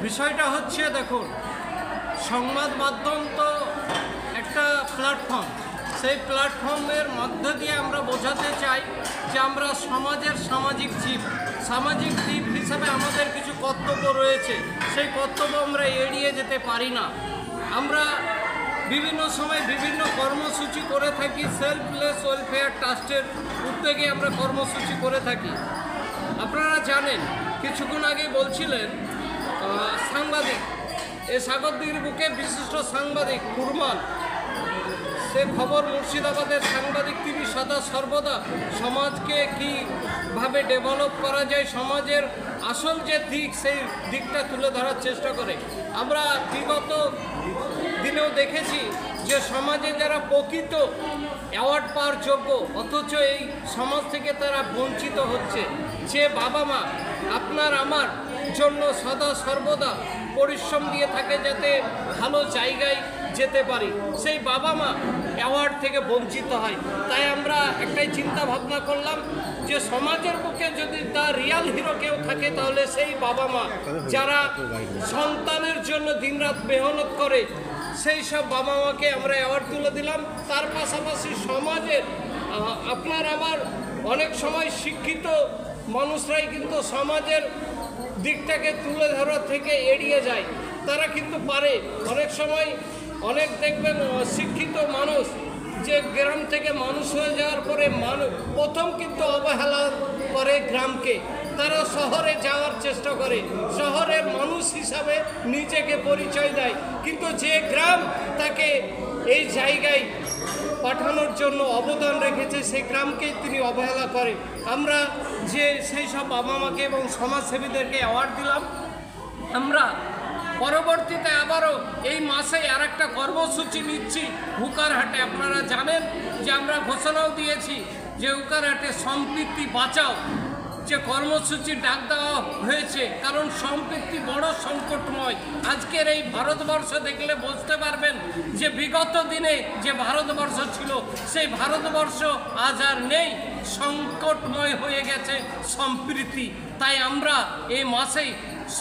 বিষয়টা হচ্ছে, দেখুন, সংবাদ মাধ্যম তো একটা প্ল্যাটফর্ম। সেই প্ল্যাটফর্মের মধ্য দিয়ে আমরা বোঝাতে চাই যে আমরা সমাজের সামাজিক জীব হিসাবে আমাদের কিছু কর্তব্য রয়েছে। সেই কর্তব্য আমরা এড়িয়ে যেতে পারি না। আমরা বিভিন্ন সময় বিভিন্ন কর্মসূচি করে থাকি। সেলফলেস ওয়েলফেয়ার ট্রাস্টের উদ্যোগে আমরা কর্মসূচি করে থাকি। আপনারা জানেন, কিছুক্ষণ আগে বলছিলেন সাংবাদিক, এই সাগরদিঘির বুকে বিশিষ্ট সাংবাদিক কুরমান, সে খবর মুর্শিদাবাদের সাংবাদিক। তিনি সদা সর্বদা সমাজকে কীভাবে ডেভেলপ করা যায়, সমাজের আসল যে দিক, সেই দিকটা তুলে ধরার চেষ্টা করে। আমরা বিগত দিনেও দেখেছি যে সমাজে যারা প্রকৃত অ্যাওয়ার্ড পাওয়ার যোগ্য, অথচ এই সমাজ থেকে তারা বঞ্চিত হচ্ছে। যে বাবা মা আপনার আমার জন্য সদা সর্বদা পরিশ্রম দিয়ে থাকে যাতে ভালো জায়গায় যেতে পারি, সেই বাবা মা অ্যাওয়ার্ড থেকে বঞ্চিত হয়। তাই আমরা একটাই চিন্তা ভাবনা করলাম যে সমাজের পক্ষে যদি তার রিয়াল হিরো কেউ থাকে, তাহলে সেই বাবা মা যারা সন্তানের জন্য দিনরাত মেহনত করে, সেই সব বাবা মাকে আমরা অ্যাওয়ার্ড তুলে দিলাম। তার পাশাপাশি সমাজের আপনার আমার অনেক সময় শিক্ষিত মানুষরাই কিন্তু সমাজের দিকটাকে তুলে ধরা থেকে এড়িয়ে যায়। তারা কিন্তু পারে অনেক সময়, অনেক দেখবেন শিক্ষিত মানুষ যে গ্রাম থেকে মানুষ হয়ে যাওয়ার পরে প্রথম কিন্তু অবহেলা করে গ্রামকে। তারা শহরে যাওয়ার চেষ্টা করে, শহরের মানুষ হিসাবে নিজেকে পরিচয় দেয়, কিন্তু যে গ্রাম তাকে এই জায়গায় পাঠানোর জন্য অবদান রেখেছে, সেই গ্রামকেই তিনি অবহেলা করে। আমরা যে সেই সব বাবা মাকে এবং সমাজসেবীদেরকে অ্যাওয়ার্ড দিলাম। আমরা পরবর্তীতে আবারও এই মাসে আর একটা কর্মসূচি নিচ্ছি হুকারহাটে। আপনারা জানেন যে আমরা ঘোষণাও দিয়েছি যে হুকারহাটে সম্পৃক্তি বাঁচাও যে কর্মসূচির ডাক দেওয়া হয়েছে, কারণ সম্পৃক্তি বড় সংকটময়। আজকের এই ভারতবর্ষ দেখলে বুঝতে পারবেন যে বিগত দিনে যে ভারতবর্ষ ছিল, সেই ভারতবর্ষ আজ আর নেই, সংকটময় হয়ে গেছে সম্প্রীতি। তাই আমরা এই মাসেই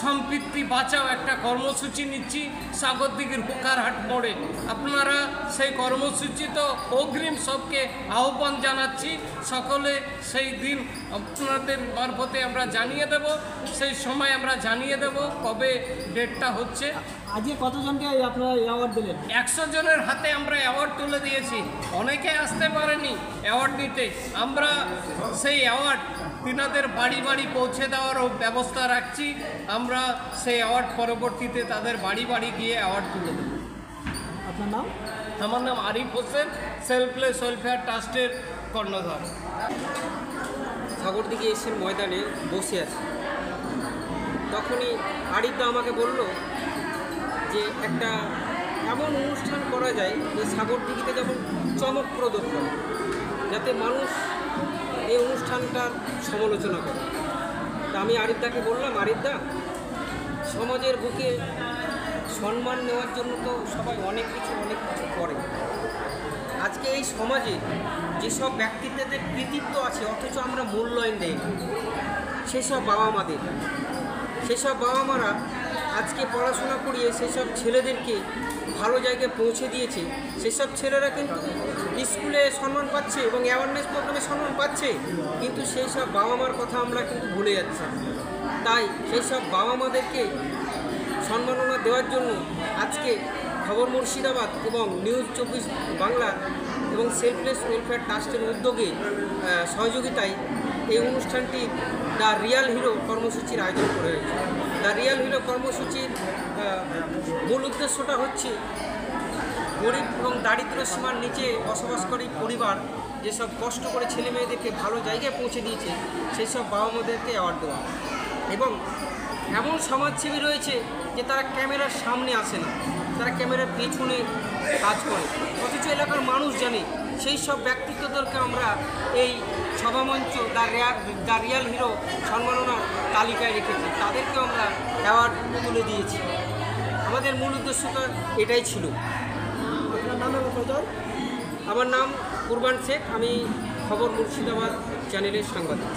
সম্পৃক্তি বাঁচাও একটা কর্মসূচি নিচ্ছি সাগরদিঘির হুকারহাট মোড়ে। আপনারা সেই কর্মসূচি তো অগ্রিম সবকে আহ্বান জানাচ্ছি। সকলে সেই দিন আপনাদের মারফতে আমরা জানিয়ে দেব, সেই সময় আমরা জানিয়ে দেব কবে ডেটটা হচ্ছে। আজকে কতজনকে আপনারা অ্যাওয়ার্ড দিলেন? 100 জনের হাতে আমরা অ্যাওয়ার্ড তুলে দিয়েছি। অনেকে আসতে পারেনি অ্যাওয়ার্ড নিতে। আমরা সেই অ্যাওয়ার্ড তিনাদের বাড়ি বাড়ি পৌঁছে দেওয়ারও ব্যবস্থা রাখছি। আমরা সেই অ্যাওয়ার্ড পরবর্তীতে তাদের বাড়ি বাড়ি গিয়ে অ্যাওয়ার্ড তুলে দেব। আপনার নাম? আমার নাম আরিফ হোসেন, সেলফলেস ওয়েলফেয়ার ট্রাস্টের কর্ণধার। সাগরদিঘি এসে ময়দানে বসে আছে, তখনই আরিফদা আমাকে বলল যে একটা এমন অনুষ্ঠান করা যায় যে সাগরদিঘিতে যেমন চমকপ্রদ করে, যাতে মানুষ এই অনুষ্ঠানটার সমালোচনা করে। তা আমি আরিফদাকে বললাম, আরিফদা, সমাজের বুকে সম্মান নেওয়ার জন্য তো সবাই অনেক কিছু করে। আজকে এই সমাজে যেসব ব্যক্তিত্বের কৃতিত্ব আছে অথচ আমরা মূল্যায়ন দেই না, সেসব বাবা মাদের, সেসব বাবা মারা আজকে পড়াশোনা করিয়ে সেসব ছেলেদেরকে ভালো জায়গায় পৌঁছে দিয়েছে। সেসব ছেলেরা কিন্তু স্কুলে সম্মান পাচ্ছে এবং অ্যাওয়ারনেস প্রোগ্রামে সম্মান পাচ্ছে, কিন্তু সেই সব বাবা মার কথা আমরা কিন্তু ভুলে যাচ্ছি। তাই সেই সব বাবা মাদেরকে সম্মাননা দেওয়ার জন্য আজকে খবর মুর্শিদাবাদ এবং নিউজ 24 বাংলা এবং সেলফলেস ওয়েলফেয়ার ট্রাস্টের উদ্যোগে সহযোগিতায় এই অনুষ্ঠানটি দ্য রিয়াল হিরো কর্মসূচির আয়োজন করা হয়েছে। দ্য রিয়াল হিরো কর্মসূচির মূল উদ্দেশ্যটা হচ্ছে গরিব এবং দারিদ্র সীমার নিচে বসবাসকারী পরিবার যেসব কষ্ট করে ছেলে মেয়েদেরকে ভালো জায়গায় পৌঁছে দিয়েছে, সেই সব বাবা মাদেরকে অ্যাওয়ার্ড দেওয়া। এবং এমন সমাজসেবী রয়েছে যে তারা ক্যামেরার সামনে আসে না, তারা ক্যামেরার পেছনে কাজ করে, অথচ এলাকার মানুষ জানে। সেই সব ব্যক্তিত্বদেরকে আমরা এই সভামঞ্চ দ্য রিয়াল হিরো সম্মাননার তালিকায় রেখেছি, তাদেরকে আমরা অ্যাওয়ার্ড তুলে দিয়েছি। আমাদের মূল উদ্দেশ্যটা এটাই ছিল। আপনার নাম এবং পরিচয়? আমার নাম কুরবান শেখ, আমি খবর মুর্শিদাবাদ চ্যানেলের সাংবাদিক।